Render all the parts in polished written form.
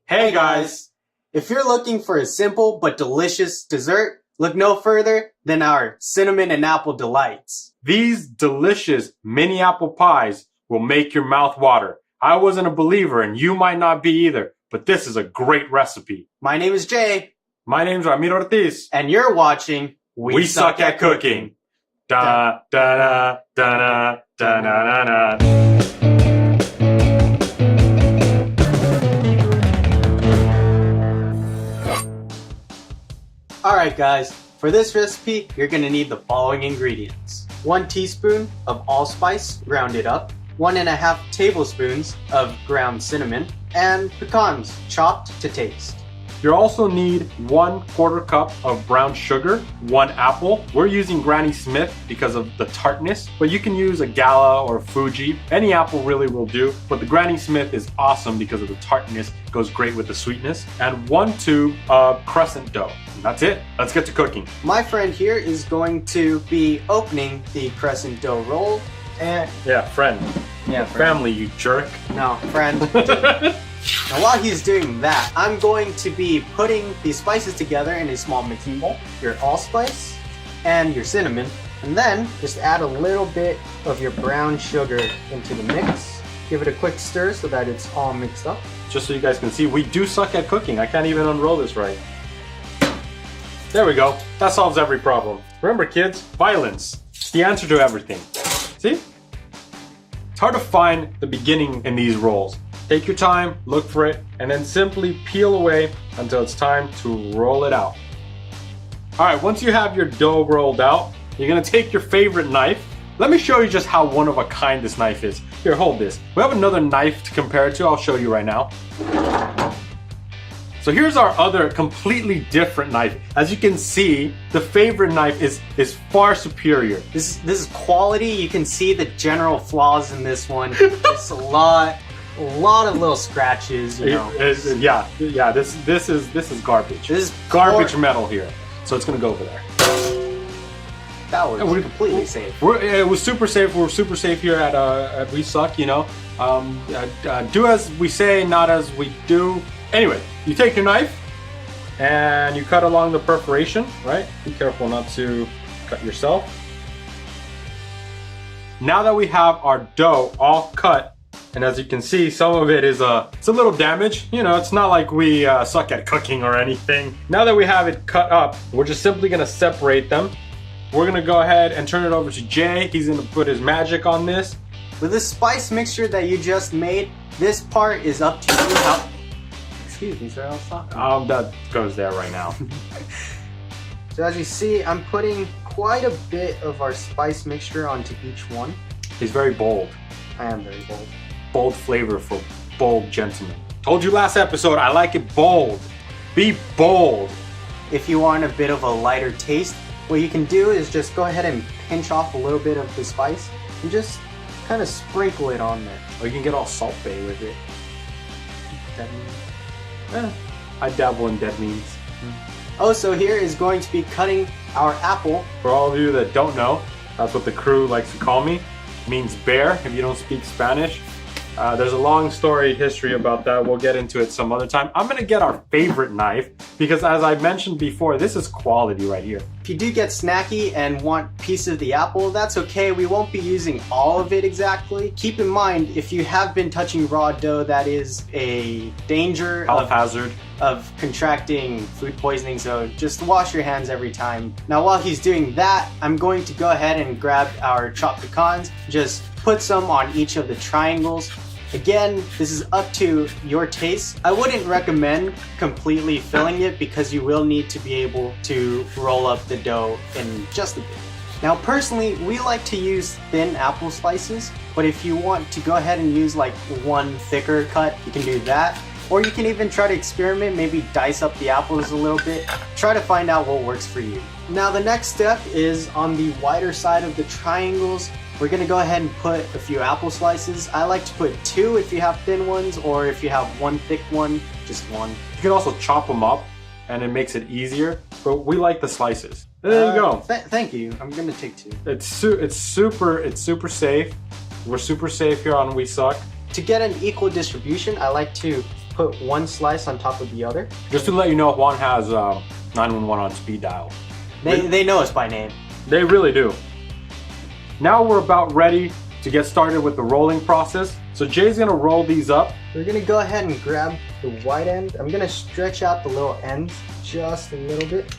Hey guys! If you're looking for a simple but delicious dessert, look no further than our cinnamon and apple delights. These delicious mini apple pies will make your mouth water. I wasn't a believer and you might not be either, but this is a great recipe. My name is Jay. My name's Ramiro Ortiz. And you're watching We Suck at Cooking. Da da da da da da da da. Alright guys, for this recipe, you're gonna need the following ingredients. 1 teaspoon of allspice, grounded up, 1.5 tablespoons of ground cinnamon, and pecans, chopped to taste. You'll also need 1/4 cup of brown sugar, 1 apple. We're using Granny Smith because of the tartness, but you can use a Gala or a Fuji. Any apple really will do, but the Granny Smith is awesome because of the tartness. It goes great with the sweetness. And 1 tube of crescent dough. And that's it. Let's get to cooking. My friend here is going to be opening the crescent dough roll. And yeah, friend. Yeah, friend. Family, you jerk. No, friend. Now while he's doing that, I'm going to be putting these spices together in a small mixing bowl. Your allspice and your cinnamon. And then just add a little bit of your brown sugar into the mix. Give it a quick stir so that it's all mixed up. Just so you guys can see, we do suck at cooking. I can't even unroll this right. There we go. That solves every problem. Remember kids, violence. It's the answer to everything. See? It's hard to find the beginning in these rolls. Take your time, look for it, and then simply peel away until it's time to roll it out. All right, once you have your dough rolled out, you're gonna take your favorite knife. Let me show you just how one of a kind this knife is. Here, hold this. We have another knife to compare it to. I'll show you right now. So here's our other completely different knife. As you can see, the favorite knife is far superior. This is quality. You can see the general flaws in this one. It's a lot of little scratches, you know. Yeah. This is garbage. This is garbage metal here. So it's gonna go over there. That was completely safe. It was super safe. We're super safe here at We Suck. You know, do as we say, not as we do. Anyway, you take your knife and you cut along the perforation. Right? Be careful not to cut yourself. Now that we have our dough all cut. And as you can see, some of it is it's a little damaged. You know, it's not like we suck at cooking or anything. Now that we have it cut up, we're just simply gonna separate them. We're gonna go ahead and turn it over to Jay. He's gonna put his magic on this. With the spice mixture that you just made, this part is up to you. How... Excuse me, sir, I was talking. That goes there right now. So as you see, I'm putting quite a bit of our spice mixture onto each one. He's very bold. I am very bold. Bold flavor for bold gentlemen. Told you last episode, I like it bold. Be bold. If you want a bit of a lighter taste, what you can do is just go ahead and pinch off a little bit of the spice and just kind of sprinkle it on there. Or you can get all Salt Bae with it. I dabble in dead means. Also, here is going to be cutting our apple. For all of you that don't know, that's what the crew likes to call me. It means bear if you don't speak Spanish. There's a long story history about that. We'll get into it some other time. I'm gonna get our favorite knife because as I mentioned before, this is quality right here. If you do get snacky and want a piece of the apple, that's okay. We won't be using all of it exactly. Keep in mind, if you have been touching raw dough, that is a danger Health hazard of contracting food poisoning, so just wash your hands every time. Now while he's doing that, I'm going to go ahead and grab our chopped pecans, just put some on each of the triangles. Again, this is up to your taste. I wouldn't recommend completely filling it because you will need to be able to roll up the dough in just a bit. Now personally, we like to use thin apple slices, but if you want to go ahead and use like one thicker cut, you can do that. Or you can even try to experiment, maybe dice up the apples a little bit, try to find out what works for you. Now the next step is on the wider side of the triangles. We're gonna go ahead and put a few apple slices. I like to put 2 if you have thin ones, or if you have 1 thick one, just 1. You can also chop them up and it makes it easier, but we like the slices. There you go. Thank you. I'm gonna take 2. It's super safe. We're super safe here on We Suck. To get an equal distribution, I like to put one slice on top of the other. Just to let you know, Juan has 911 on speed dial. They know us by name. They really do. Now we're about ready to get started with the rolling process. So Jay's gonna roll these up. We're gonna go ahead and grab the white end. I'm gonna stretch out the little ends just a little bit.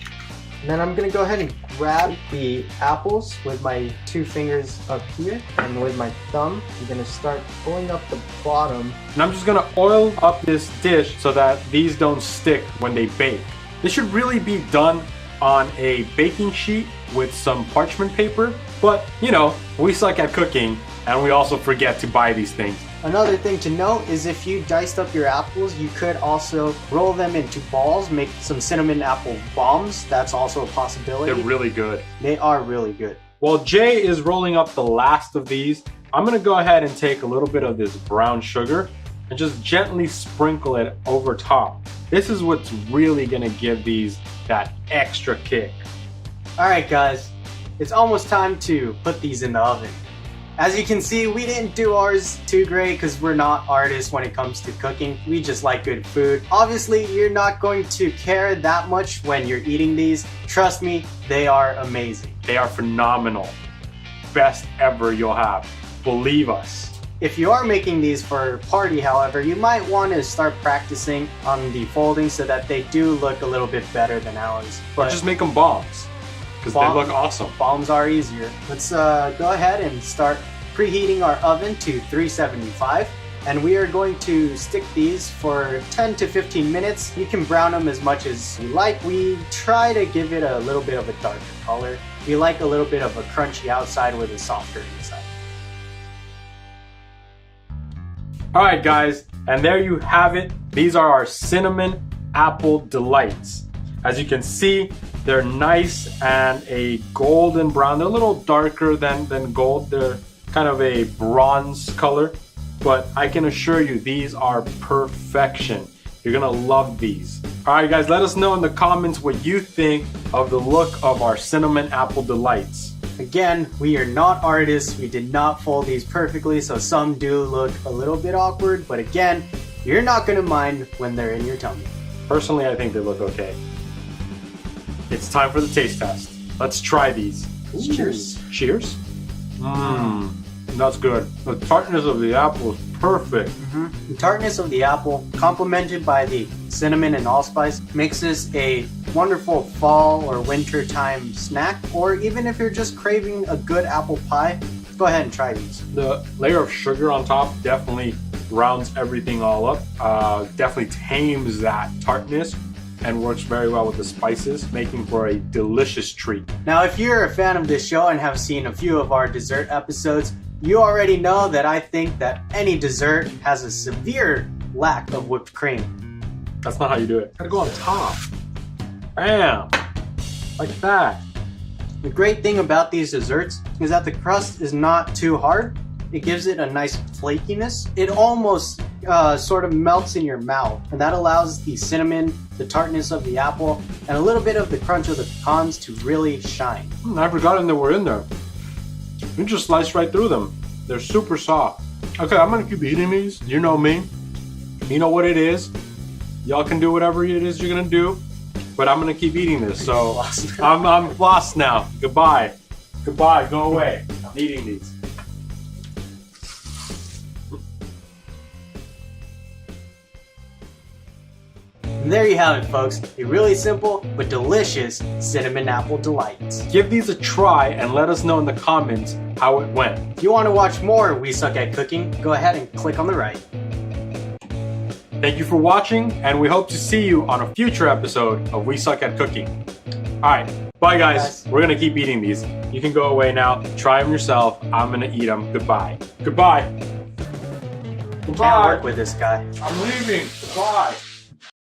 And then I'm gonna go ahead and grab the apples with my 2 fingers up here. And with my thumb, I'm gonna start pulling up the bottom. And I'm just gonna oil up this dish so that these don't stick when they bake. This should really be done on a baking sheet with some parchment paper. But, you know, we suck at cooking and we also forget to buy these things. Another thing to note is if you diced up your apples, you could also roll them into balls, make some cinnamon apple bombs. That's also a possibility. They're really good. They are really good. While Jay is rolling up the last of these, I'm gonna go ahead and take a little bit of this brown sugar and just gently sprinkle it over top. This is what's really gonna give these that extra kick. All right, guys, it's almost time to put these in the oven. As you can see, we didn't do ours too great because we're not artists when it comes to cooking. We just like good food. Obviously, you're not going to care that much when you're eating these. Trust me, they are amazing. They are phenomenal. Best ever you'll have. Believe us. If you are making these for a party, however, you might want to start practicing on the folding so that they do look a little bit better than ours. But just make them bombs because they look awesome. Bombs are easier. Let's go ahead and start preheating our oven to 375. And we are going to stick these for 10 to 15 minutes. You can brown them as much as you like. We try to give it a little bit of a darker color. We like a little bit of a crunchy outside with a softer inside. All right, guys, and there you have it. These are our cinnamon apple delights. As you can see, they're nice and a golden brown. They're a little darker than gold. They're kind of a bronze color, but I can assure you these are perfection. You're gonna love these. All right, guys, let us know in the comments what you think of the look of our cinnamon apple delights. Again, we are not artists. We did not fold these perfectly, so some do look a little bit awkward, but again, you're not gonna mind when they're in your tummy. Personally, I think they look okay. It's time for the taste test. Let's try these. Ooh. Cheers. Cheers. Mmm, that's good. The tartness of the apple is perfect. The tartness of the apple, complemented by the cinnamon and allspice, makes this a wonderful fall or winter time snack. Or even if you're just craving a good apple pie, go ahead and try these. The layer of sugar on top definitely rounds everything all up. Definitely tames that tartness and works very well with the spices, making for a delicious treat. Now, if you're a fan of this show and have seen a few of our dessert episodes, you already know that I think that any dessert has a severe lack of whipped cream. That's not how you do it. Gotta go on top. Bam! Like that. The great thing about these desserts is that the crust is not too hard. It gives it a nice flakiness. It almost sort of melts in your mouth, and that allows the cinnamon, the tartness of the apple, and a little bit of the crunch of the pecans to really shine. I forgot they were in there. You just slice right through them. They're super soft. Okay, I'm gonna keep eating these. You know me. You know what it is. Y'all can do whatever it is you're gonna do, but I'm gonna keep eating this. So I'm lost now. Goodbye. Goodbye. Go away. I'm eating these. And there you have it, folks. A really simple but delicious cinnamon apple delight. Give these a try and let us know in the comments how it went. If you want to watch more We Suck at Cooking, go ahead and click on the right. Thank you for watching, and we hope to see you on a future episode of We Suck at Cooking. Alright, bye guys. We're gonna keep eating these. You can go away now. Try them yourself. I'm gonna eat them. Goodbye. Goodbye. You can't work with this guy. I'm leaving. Goodbye.